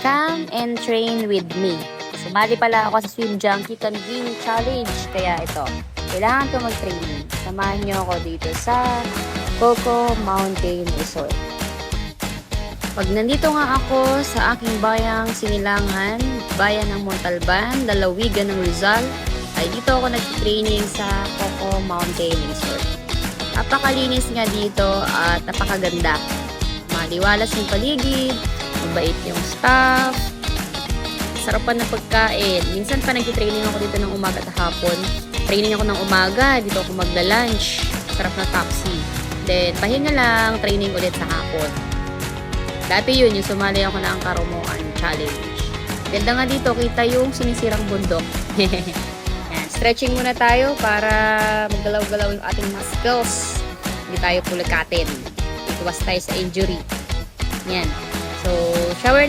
Come and train with me. Sumali pala ako sa Swim Junkie Convene Challenge. Kaya ito, kailangan ko mag-training. Samahan niyo ako dito sa Coco Mountain Resort. Pag nandito nga ako sa aking bayang Sinilangan, bayan ng Montalban, lalawigan ng Rizal, ay dito ako nag-training sa Coco Mountain Resort. Napakalinis nga dito at napakaganda. Maliwalas yung paligid, mabait yung staff, sarapan ng pagkain. Minsan pa nag-training ako dito ng umaga at hapon. Training ako ng umaga, dito ako magla-lunch. Sarap na taxi. Then, pahinga lang, training ulit sa hapon. Dati yun, yung sumali ako ng Karumoan Challenge. Ganda nga dito, kita yung sinisirang bundok. Yan, stretching muna tayo para maggalaw-galaw yung ating muscles. Hindi tayo pulakatin. Iwas tayo sa injury. Yan. So, shower